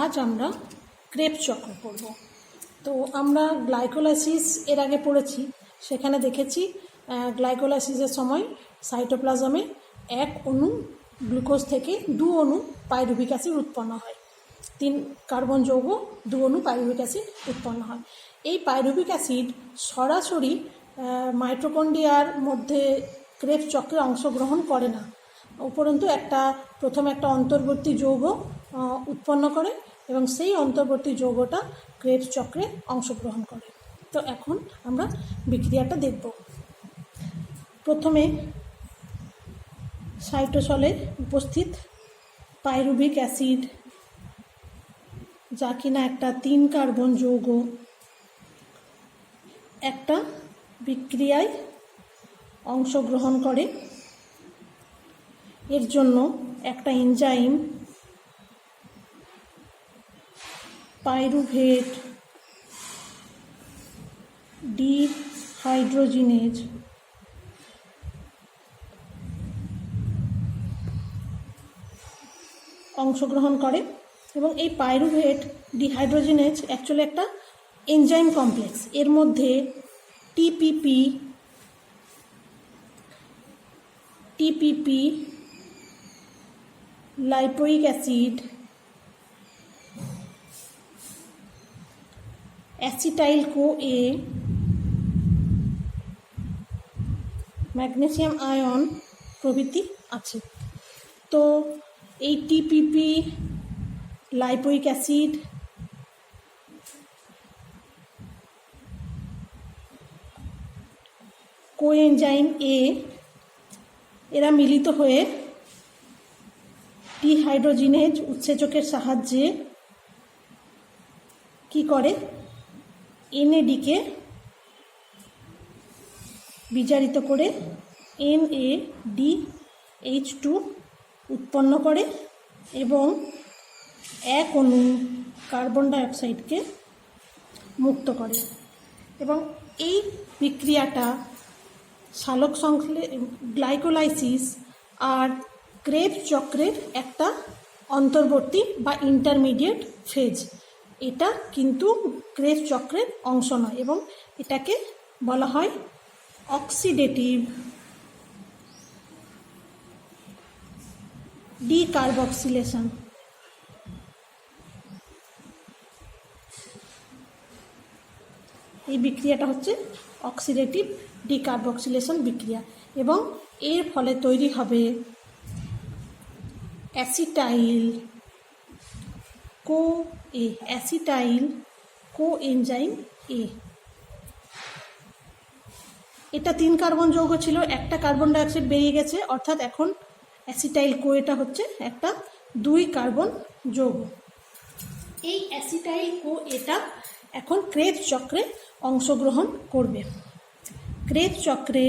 আজ আমরা ক্রেবস চক্র পড়ব। তো আমরা গ্লাইকোলাইসিস এর আগে পড়েছি, সেখানে দেখেছি গ্লাইকোলাইসিসের সময় সাইটোপ্লাজমে এক অণু গ্লুকোজ থেকে 2 অণু পাইরুভিক অ্যাসিড উৎপন্ন হয়। 3 কার্বন যৌগ 2 অণু পাইরুভিক অ্যাসিড উৎপন্ন হয়। এই পাইরুভিক অ্যাসিড সরাসরি মাইটোকন্ড্রিয়ার মধ্যে ক্রেবস চক্রে অংশগ্রহণ করে না, উপরন্তু প্রথমে একটা অন্তর্বর্তী যৌগ উৎপন্ন করে এবং সেই অন্তর্বর্তী যৌগটা ক্রেবস চক্রে অংশগ্রহণ করে। তো এখন আমরা বিক্রিয়াটা দেখব। প্রথমে সাইটোসলে উপস্থিত পাইরুভিক অ্যাসিড, যা কিনা একটা 3 কার্বন যৌগ, একটা বিক্রিয়ায় অংশগ্রহণ করে। এর জন্য একটা এনজাইম পাইরুভেট ডিহাইড্রোজিনেজ অংশগ্রহণ করে এবং এই পাইরুভেট ডিহাইড্রোজিনেজ অ্যাকচুয়ালি একটা এনজাইম কমপ্লেক্স। এর মধ্যে TPP lipoic acid, acetyl CoA, magnesium ion প্রভৃতি আছে। তো এই টিপিপি লাইপোইক অ্যাসিড কোএনজাইম এ এরা মিলিত হয়ে ডিহাইড্রোজিনেজ উৎসেচকের সাহায্যে কি করে, এনএডিকে বিজারিত করে NADH2 উৎপন্ন করে এবং এক অণু কার্বন ডাইঅক্সাইডকে মুক্ত করে। এবং এই বিক্রিয়াটা সালোক গ্লাইকোলাইসিস আর ক্রেবস চক্রের একটা অন্তর্বর্তী বা ইন্টারমিডিয়েট ফেজ। এটা কিন্তু ক্রেবস চক্রের অংশ নয় এবং এটাকে বলা হয় অক্সিডেটিভ ডিকার্বক্সিলেশন। এই বিক্রিয়াটা হচ্ছে অক্সিডেটিভ ডিকার্বক্সিলেশন বিক্রিয়া এবং এর ফলে তৈরি হবে অ্যাসিটাইল কোএনজাইম এ। এটা 3 কার্বন যৌগ ছিল, একটা কার্বন ডাইঅক্সাইড বেরিয়ে গেছে, অর্থাৎ এখন অ্যাসিটাইল কোএটা হচ্ছে একটা 2 কার্বন যৌগ। এই অ্যাসিটাইল কোএটা এখন ক্রেবস চক্রে অংশগ্রহণ করবে। ক্রেবস চক্রে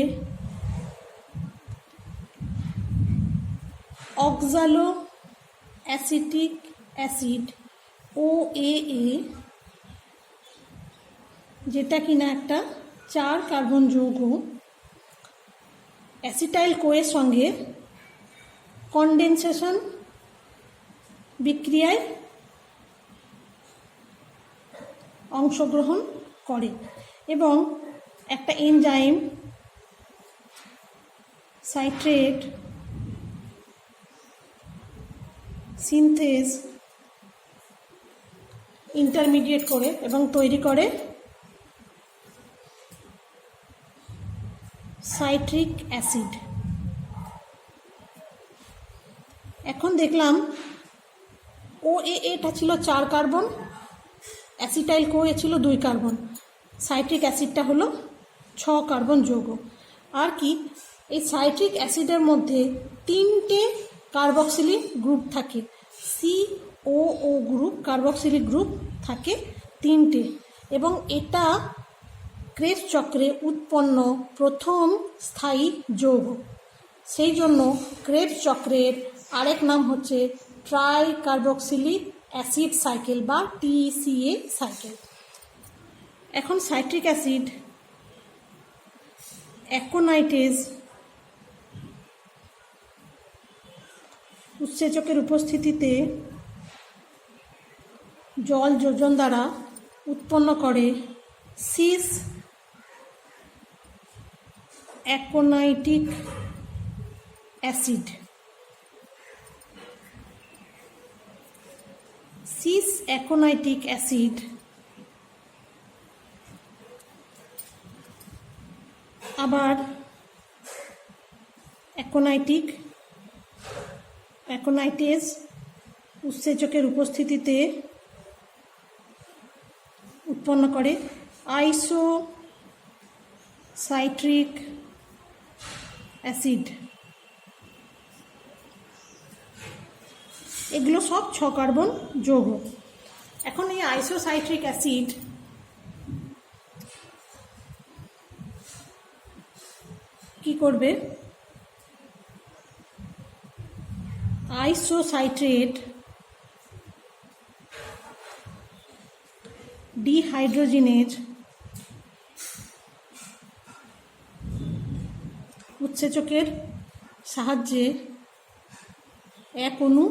অক্সালো অ্যাসিটিক অ্যাসিড OAA, যেটা কিনা একটা 4 কার্বন যৌগ, অ্যাসিটাইল কোয়ের সঙ্গে কনডেনসেশন বিক্রিয়ায় অংশগ্রহণ করে এবং একটা এনজাইম সাইট্রেট সিনথেজ ইন্টারমিডিয়েট করে এবং তৈরি করে সাইট্রিক অ্যাসিড। এখন দেখলাম OAAটা ছিল 4 কার্বন, অ্যাসিটাইল কোএ ছিল 2 কার্বন, সাইট্রিক অ্যাসিডটা হলো 6 কার্বন যৌগ। আর কি, এই সাইট্রিক অ্যাসিডের মধ্যে 3টে কার্বক্সিলিক গ্রুপ থাকে, COO গ্রুপ, কার্বক্সিলিক গ্রুপ থাকে 3টে এবং এটা ক্রেবস চক্রে উৎপন্ন প্রথম স্থায়ী যৌগ। সেই জন্য ক্রেবস চক্রের আরেক নাম হচ্ছে ট্রাই কার্বক্সিলিক অ্যাসিড সাইকেল বা TCA সাইকেল। এখন সাইট্রিক অ্যাসিড অ্যাকোনাইটেজ উৎসেচকের উপস্থিতিতে জল যোজন দ্বারা উৎপন্ন করে সিস অ্যাকোনাইটিক অ্যাসিড। সিস অ্যাকোনাইটিক অ্যাসিড আবার অ্যাকোনাইটেজ উৎসেচকের উপস্থিতিতে উৎপন্ন করে আইসোসাইট্রিক অ্যাসিড। এগুলো সব 6 কার্বন যৌগ। এখন এই আইসোসাইট্রিক অ্যাসিড কি করবে? আইসোসাইট্রেট ডিহাইড্রোজিনেজ উৎসেচকের সাহায্যে এক অণু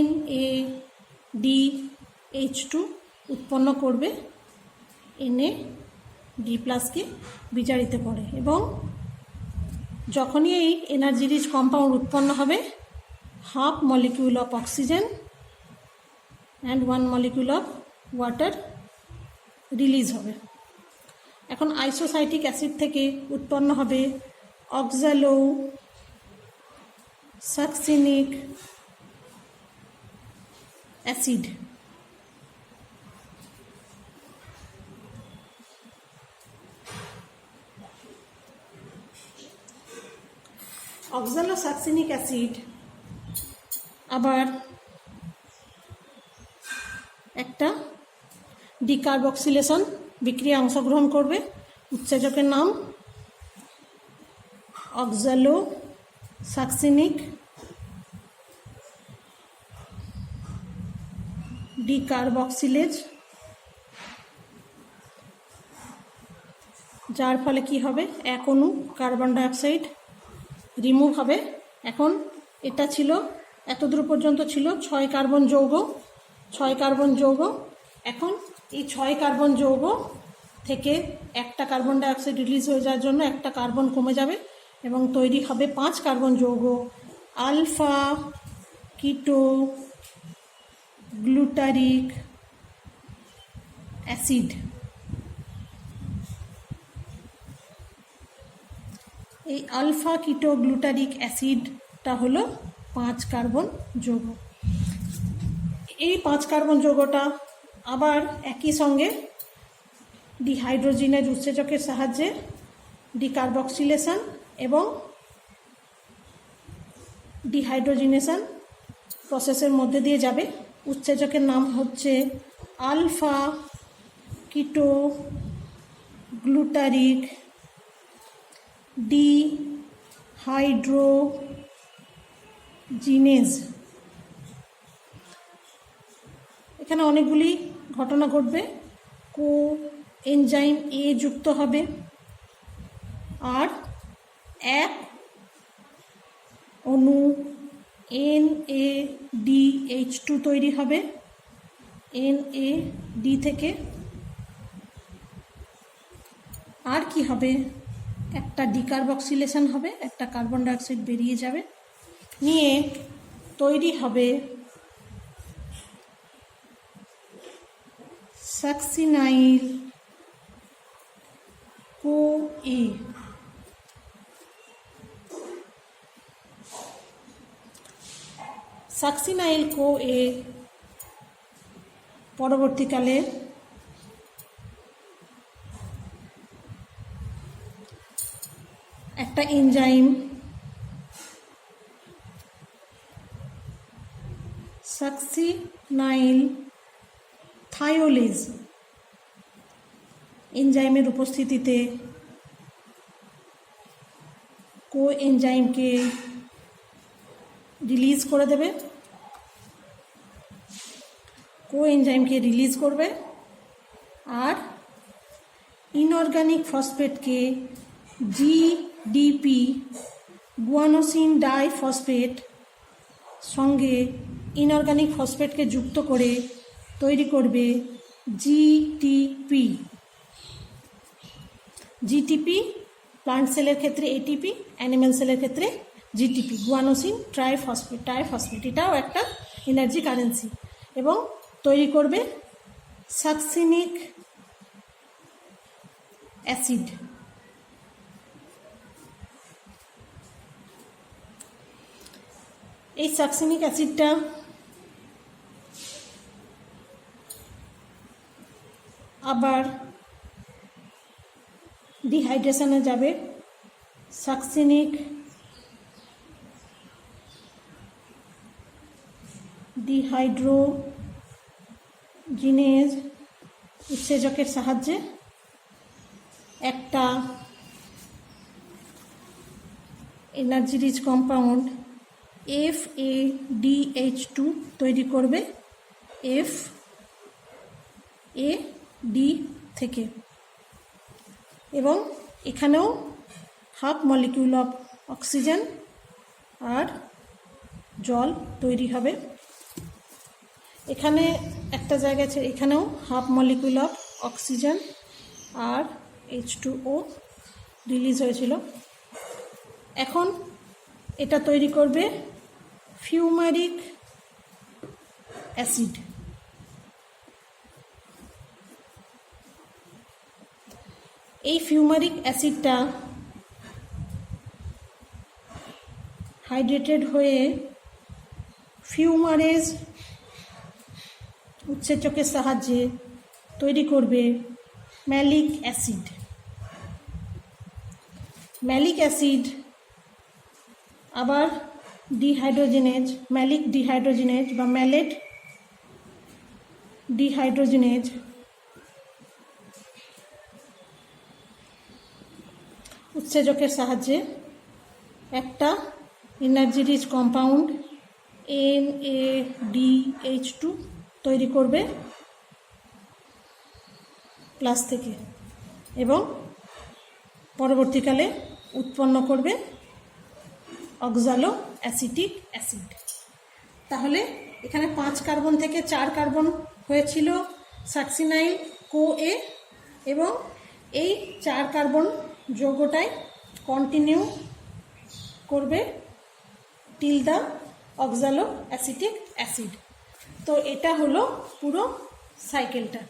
NADH2 উৎপন্ন করবে, NAD+কে বিজারিত করে, এবং যখনই এই এনার্জি রিচ কম্পাউন্ড উৎপন্ন হবে, 1/2 molecule of oxygen and 1 molecule of water release হবে। এখন আইসোসাইটিক অ্যাসিড থেকে উৎপন্ন হবে অক্সালো সাকসিনিক অ্যাসিড। অক্সালো সাকসিনিক অ্যাসিড আবার একটা ডিকার্বক্সিলেশন বিক্রিয়া অংশগ্রহণ করবে। উৎসেচকের নাম অক্সালো সাকসিনিক ডিকার্বক্সিলেজ, যার ফলে কি হবে? এক অণু কার্বন ডাইঅক্সাইড রিমুভ হবে। এখন এটা ছিল, এতদূর পর্যন্ত ছিল 6 কার্বন যৌগ। এখন এই 6 কার্বন যৌগ থেকে একটা কার্বন ডাইঅক্সাইড রিলিজ হয়ে যাওয়ার জন্য একটা কার্বন কমে যাবে এবং তৈরি হবে 5 কার্বন যৌগ আলফা কিটো গ্লুটারিক অ্যাসিড। এই আলফা কিটো গ্লুটারিক অ্যাসিডটা হলো 5 কার্বন যৌগ। এই 5 কার্বন যৌগটা আবার একই সঙ্গে ডিহাইড্রোজিনেজ উৎসেচকের সাহায্যে ডিকার্বক্সিলেশন এবং ডিহাইড্রোজিনেশন প্রসেসের মধ্যে দিয়ে যাবে। উৎসেচকের নাম হচ্ছে আলফা কিটো গ্লুটারিক ডিহাইড্রোজিনেজ। এখানে অনেকগুলি ঘটনা ঘটবে। কো এনজাইম এ যুক্ত হবে আর এক অণু NADH2 তৈরি হবে NAD থেকে। আর কি হবে? একটা ডিকার্বক্সিলেশন হবে, একটা কার্বন ডাইঅক্সাইড বেরিয়ে যাবে, নিয়ে তৈরি হবে সাকসিনাইল CoA। সাকসিনাইল CoA পরবর্তীকালে একটা এনজাইম সাকসিনাইল থায়োলেজ এনজাইমের উপস্থিতিতে কো এনজাইমকে রিলিজ করে দেবে, কো এনজাইমকে রিলিজ করবে আর ইনঅর্গানিক ফসফেটকে GDP গুয়ানোসিন ডাইফসফেট সঙ্গে ইনঅর্গানিক ফসফেটকে যুক্ত করে তৈরি করবে জিটিপি। জিটিপি প্লান্ট সেলের ক্ষেত্রে এটিপি, অ্যানিম্যাল সেলের ক্ষেত্রে জিটিপি, গুয়ানোসিন ট্রাইফসফেট, এটাও একটা এনার্জি কারেন্সি। এবং তৈরি করবে সাকসিনিক অ্যাসিড। এই সাকসিনিক অ্যাসিডটা আবার ডিহাইড্রেশনে যাবে। সাকসিনিক ডিহাইড্রোজিনেজ উৎসেচকের সাহায্যে একটা এনার্জি রিচ কম্পাউন্ড FADH2 তৈরি করবে FAD থেকে। এবং এখানেও হাফ মলিকিউল অফ অক্সিজেন আর জল তৈরি হবে। এখানে একটা জায়গা আছে, এখানেও হাফ মলিকিউল অফ অক্সিজেন আর H2O রিলিজ হয়েছিল। এখন এটা তৈরি করবে ফিউমারিক অ্যাসিড। এই ফিউমারিক অ্যাসিডটা হাইড্রেটেড হয়ে ফিউমারেজ উৎসেচকের সাহায্যে তৈরি করবে ম্যালিক অ্যাসিড। ম্যালিক অ্যাসিড আবার ডিহাইড্রোজিনেজ, ম্যালিক ডিহাইড্রোজিনেজ বা ম্যালেট ডিহাইড্রোজিনেজ উৎসেচকের সাহায্যে একটা এনার্জি রিচ কম্পাউন্ড NADH2 তৈরি করবে প্লাস থেকে এবং পরবর্তীকালে উৎপন্ন করবে অক্সালো অ্যাসিটিক অ্যাসিড। তাহলে এখানে 5 কার্বন থেকে 4 কার্বন হয়েছিল সাকসিনাইল CoA এবং এই 4 কার্বন যৌগটাই কন্টিনিউ করবে টিল দ্য অক্সালো অ্যাসিটিক অ্যাসিড। তো এটা হলো পুরো সাইকেলটা।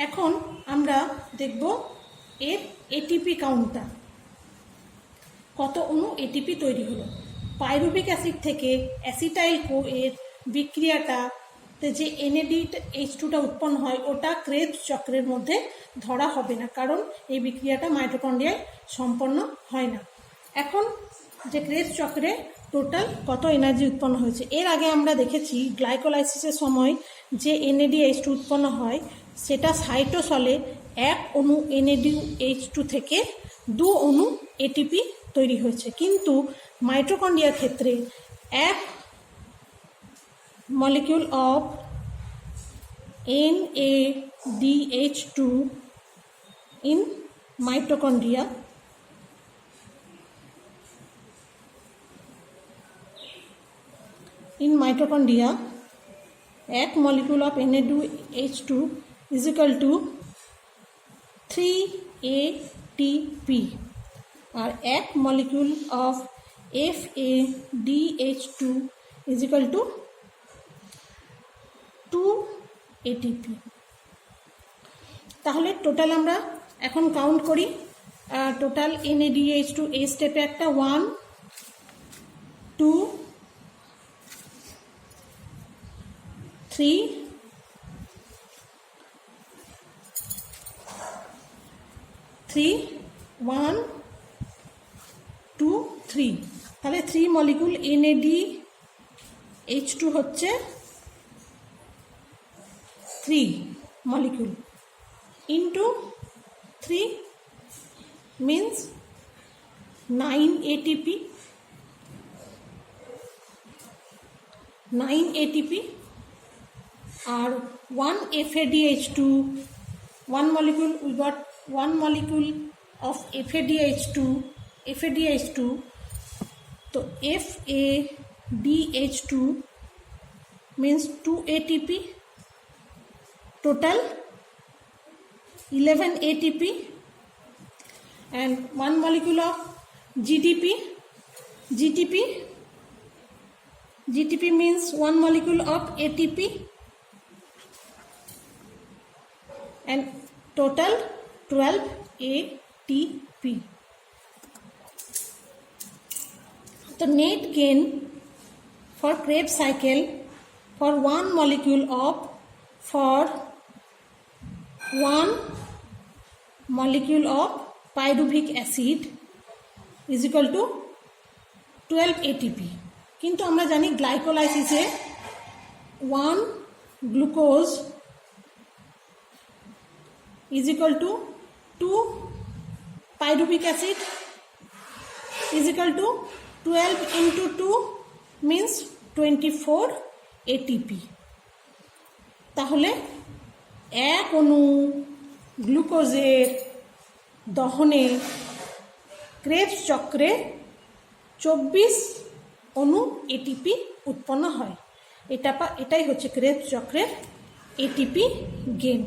এখন আমরা দেখব এর এটিপি কাউন্টটা, কত অণু এটিপি তৈরি হলো। পাইরুভিক অ্যাসিড থেকে অ্যাসিটাইল CoA বিক্রিয়াটাতে যে NADH2টা উৎপন্ন হয় ওটা ক্রেবস চক্রের মধ্যে ধরা হবে না, কারণ এই বিক্রিয়াটা মাইটোকন্ড্রিয়ায় সম্পন্ন হয় না। এখন যে ক্রেবস চক্রে টোটাল কত এনার্জি উৎপন্ন হয়েছে, এর আগে আমরা দেখেছি গ্লাইকোলাইসিসের সময় যে NADH2 উৎপন্ন হয় সেটা সাইটোসলে 1 অণু NADH2 থেকে 2 অণু এটিপি তৈরি হয়েছে, কিন্তু মাইটোকন্ড্রিয়ার ক্ষেত্রে 1 molecule of NADH2 in mitochondria in mitochondria 1 molecule of NADH2 is equal to 3 ATP और 1 molecule of FADH2 is equal to 2 ATP। তাহলে টোটাল আমরা এখন কাউন্ট করি। টোটাল NADH2 এই স্টেপে একটা 1 2 3 3 1 2 3, তাহলে 3 মলিকুল NADH2 হচ্ছে 3 molecule into 3 means 9 ATP, 9 ATP R 1 FADH2, 1 molecule, we got 1 molecule of FADH2, तो FADH2 means 2 ATP total 11 ATP and 1 molecule of GTP means 1 molecule of ATP and total 12 ATP. The net gain for Krebs cycle for 1 molecule of pyruvic acid is equal to 12 ATP. কিন্তু আমরা জানি গ্লাইকোলাইসিসে 1 glucose is equal to 2 pyruvic acid is equal to 12 into 2 means 24 ATP. তাহলে এক অণু গ্লুকোজের দহনে Krebs চক্রে 24 অণু ATP উৎপন্ন হয়। এটাই হচ্ছে ক্রেবস চক্রের এটিপি গেইন।